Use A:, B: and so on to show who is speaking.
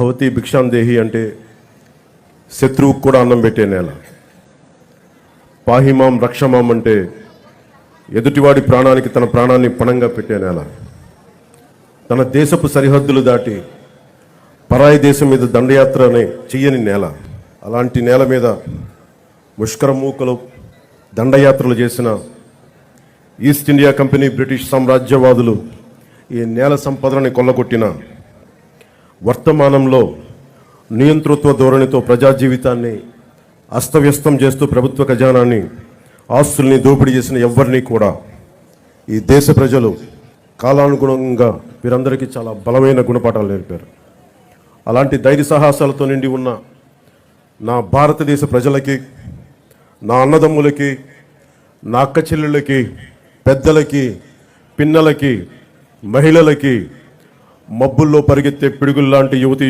A: భవతి భిక్షాం దేహి అంటే శత్రువుకు కూడా అన్నం పెట్టే నేల. పాహిమాం రక్షమాం అంటే ఎదుటివాడి ప్రాణానికి తన ప్రాణాన్ని పణంగా పెట్టే నేల. తన దేశపు సరిహద్దులు దాటి పరాయి దేశం మీద దండయాత్రని చెయ్యని నేల. అలాంటి నేల మీద ముష్కరమూకలు దండయాత్రలు చేసిన ఈస్ట్ ఇండియా కంపెనీ బ్రిటిష్ సామ్రాజ్యవాదులు ఈ నేల సంపదలని కొల్లగొట్టిన వర్తమానంలో నియంతృత్వ ధోరణితో ప్రజా జీవితాన్ని అస్తవ్యస్తం చేస్తూ ప్రభుత్వ ఖజానాన్ని ఆస్తుల్ని దోపిడీ చేసిన ఎవరిని కూడా ఈ దేశ ప్రజలు కాలానుగుణంగా వీరందరికీ చాలా బలమైన గుణపాఠాలు నేర్పారు. అలాంటి ధైర్య సాహసాలతో నిండి ఉన్న నా భారతదేశ ప్రజలకి, నా అన్నదమ్ములకి, నా అక్క చెల్లెళ్ళకి, పెద్దలకి, పిన్నలకి, మహిళలకి, మబ్బుల్లో పరిగెత్తే పిడుగుల్లాంటి యువతి